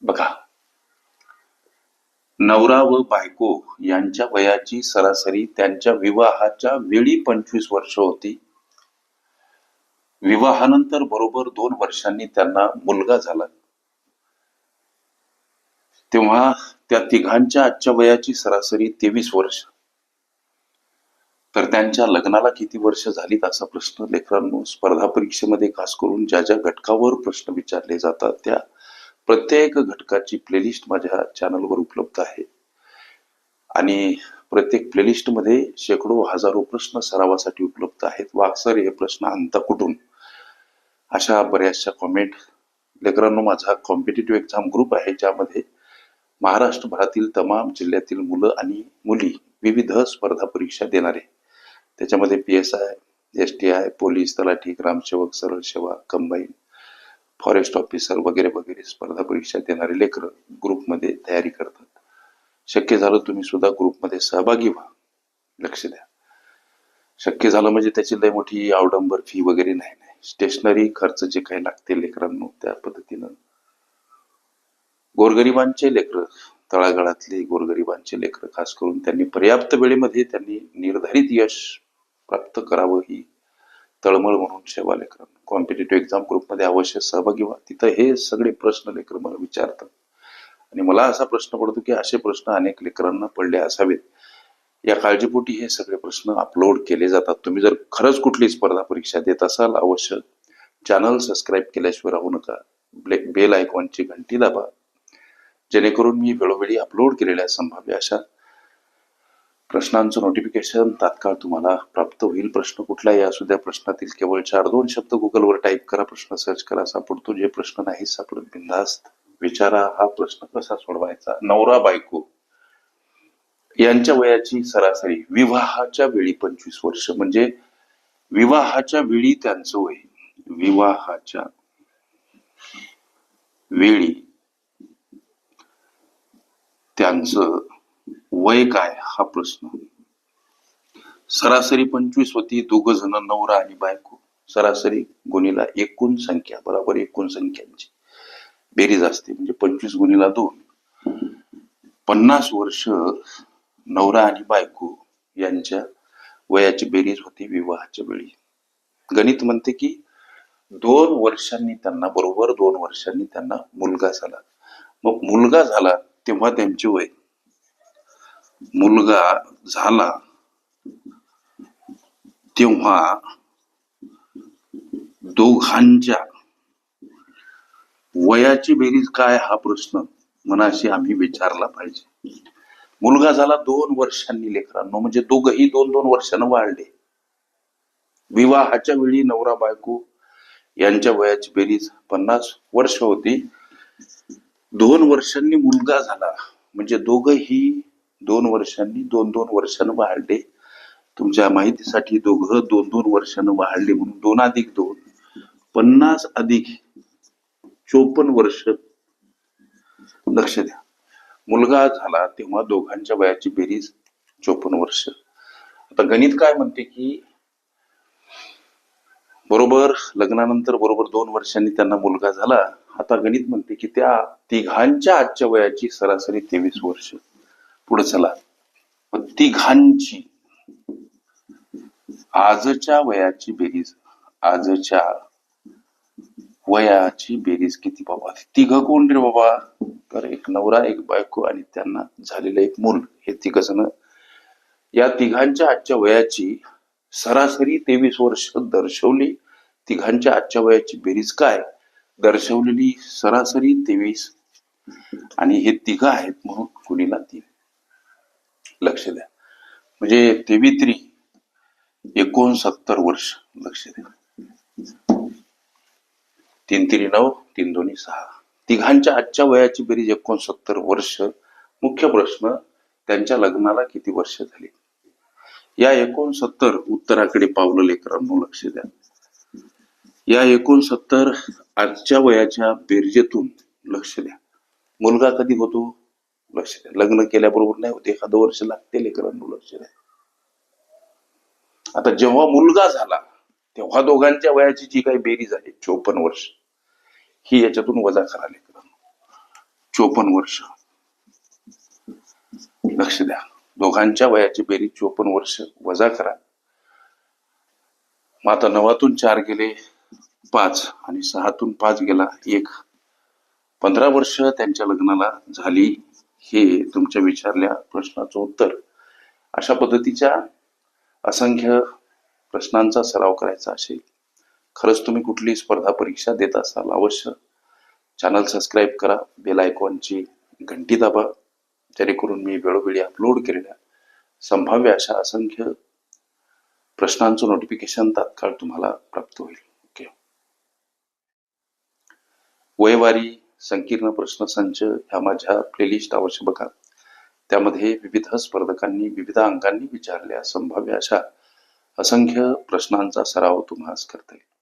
बघा, नवरा व बायको यांच्या वयाची सरासरी त्यांच्या विवाहाच्या वेळी 25 वर्ष होती. विवाहानंतर बरोबर 2 वर्षांनी त्यांना मुलगा झाला. तेव्हा त्या तिघांच्या आजच्या वयाची सरासरी 23 वर्ष. तर त्यांच्या लग्नाला किती वर्ष झालीत असा प्रश्न लेकरांनो स्पर्धा परीक्षेमध्ये खास करून ज्या ज्या घटकावर प्रश्न विचारले जातात त्या प्रत्येक घटकाची प्लेलिस्ट माझ्या चॅनलवर उपलब्ध आहे. आणि प्रत्येक प्लेलिस्ट मध्ये शेकडो हजारो प्रश्न सरावासाठी उपलब्ध आहेत. वाक्सर हे प्रश्न आणता कुठून अशा बऱ्याचशा कॉमेंट. लेकरांनो, माझा कॉम्पिटेटिव्ह एक्झाम ग्रुप आहे ज्यामध्ये महाराष्ट्रभरातील तमाम जिल्ह्यातील मुलं आणि मुली विविध स्पर्धा परीक्षा देणारे, त्याच्यामध्ये PSI, STI, पोलीस, तलाठी, ग्रामसेवक, सरळ सेवा, कंबाईन, फॉरेस्ट ऑफिसर वगैरे वगैरे स्पर्धा परीक्षा देणारे लेकर ग्रुपमध्ये तयारी करतात. शक्य झालं तुम्ही सुद्धा ग्रुपमध्ये सहभागी व्हा. लक्ष द्या. शक्य झालं म्हणजे त्याची लय मोठी अवडंबर फी वगैरे नाही. स्टेशनरी खर्च जे काही लागते लेकरांनो त्या पद्धतीनं गोरगरिबांचे लेकर, तळागाळातले गोरगरिबांचे लेकर खास करून त्यांनी पर्याप्त वेळेमध्ये त्यांनी निर्धारित यश प्राप्त करावं ही तळमळ म्हणून सेवा लेकरांनो कॉम्पिटेटिव्ह एक्झाम ग्रुपमध्ये अवश्य सहभागी व्हा. तिथं हे सगळे प्रश्न लेकर मला विचारतात आणि मला असा प्रश्न पडतो की असे प्रश्न अनेक लेकरांना पडले असावेत. या काळजीपोटी हे सगळे प्रश्न अपलोड केले जातात. तुम्ही जर खरंच कुठली स्पर्धा परीक्षा देत असाल अवश्य चॅनल सबस्क्राईब केल्याशिवाय राहू नका. बेल आयकॉनची घंटी दाबा जेणेकरून मी वेळोवेळी अपलोड केलेल्या संभाव्य अशा प्रश्नांचं नोटिफिकेशन तात्काळ तुम्हाला प्राप्त होईल. प्रश्न कुठलाही असू द्या, प्रश्नातील केवळ 4-2 शब्द गुगलवर टाईप करा, प्रश्न सर्च करा, सापडतो. जे प्रश्न नाही सापडत बिनधास्त विचारा. हा प्रश्न कसा सोडवायचा? नवरा बायको यांच्या वयाची सरासरी विवाहाच्या वेळी 25 वर्ष, म्हणजे विवाहाच्या वेळी त्यांचं वय, विवाहाच्या वेळी त्यांचं वय काय हा प्रश्न. सरासरी 25 होती. दोघ जण नवरा आणि बायको. सरासरी गुणिला एकूण संख्या बरोबर एकूण संख्यांची बेरीज असते, म्हणजे 25 गुणिला 2 50 वर्ष नवरा आणि बायको यांच्या वयाची बेरीज होती विवाहाच्या वेळी. गणित म्हणते की 2 वर्षांनी त्यांना बरोबर 2 वर्षांनी त्यांना मुलगा झाला. मग मुलगा झाला तेव्हा त्यांचे वय, मुलगा झाला तेव्हा दोघांच्या वयाची बेरीज काय हा प्रश्न मनाशी आम्ही विचारला पाहिजे. मुलगा झाला 2 वर्षांनी लेकरांनो, म्हणजे दोघही 2-2 वर्षांना वाढले. विवाहाच्या वेळी नवरा बायको यांच्या वयाची बेरीज 50 वर्ष होती. 2 वर्षांनी मुलगा झाला म्हणजे दोघही 2 वर्षांनी 2-2 वर्षांना वाढले. तुमच्या माहितीसाठी दोघं 2-2 वर्षांना वाढले म्हणून 2 अधिक 2 50 अधिक 54 वर्ष. लक्ष द्या. मुलगा झाला तेव्हा दोघांच्या वयाची बेरीज 54 वर्ष. आता गणित काय म्हणते की बरोबर लग्नानंतर बरोबर 2 वर्षांनी त्यांना मुलगा झाला. आता गणित म्हणते की त्या तिघांच्या आजच्या वयाची सरासरी 23 वर्ष. पुढे चला. तिघांची आजच्या वयाची बेरीज, आजच्या वयाची बेरीज किती बाबा? तिघ कोण रे बाबा? तर एक नवरा, एक बायको आणि त्यांना झालेलं एक मूल, हे तिघ जण. या तिघांच्या आजच्या वयाची सरासरी 23 वर्ष दर्शवली. तिघांच्या आजच्या वयाची बेरीज काय दर्शवलेली? सरासरी 23 आणि हे तिघ आहेत म्हणून गुणिला 3. लक्ष द्या. म्हणजे 23 69 वर्ष. लक्ष द्या. 3 3 9 3 2 6. तिघांच्या आजच्या वयाची बेरीज 69 वर्ष. मुख्य प्रश्न, त्यांच्या लग्नाला किती वर्ष झाली? या 69 उत्तराकडे पावलं लेकरांनो. लक्ष द्या. या 69 आजच्या वयाच्या बेरजेतून लक्ष द्या. मुलगा कधी होतो? लक्ष द्या. लग्न केल्याबरोबर नाही होते, एखादं वर्ष लागते लेकरांनो. लक्ष द्या. आता जेव्हा मुलगा झाला तेव्हा दोघांच्या वयाची जी काही बेरीज आहे 54 वर्ष, ही याच्यातून वजा करा लेकरांनो. 54 वर्ष. लक्ष द्या, दोघांच्या वयाची बेरीज 54 वर्ष वजा करा. मग आता 9तून 4 गेले 5 आणि 6तून 5 गेला 1. 15 वर्ष त्यांच्या लग्नाला झाली. हे तुमच्या विचारल्या प्रश्नाचं उत्तर. अशा पद्धतीच्या असंख्य प्रश्नांचा सराव करायचा असेल, खरंच तुम्ही कुठली स्पर्धा परीक्षा देत असाल, अवश्य चॅनल सबस्क्राईब करा, बेल आयकॉनची घंटी दाबा, जेणेकरून मी वेळोवेळी अपलोड केलेल्या संभाव्य अशा असंख्य प्रश्नांचं नोटिफिकेशन तात्काळ तुम्हाला प्राप्त होईल. ओके. वयवारी संकीर्ण प्रश्नसंच ह्या माझ्या प्लेलिस्ट अवश्य बघा. त्यामध्ये विविध स्पर्धकांनी विविध अंगांनी विचारलेल्या संभाव्य अशा असंख्य प्रश्नांचा सराव तुम्हाला करता येईल.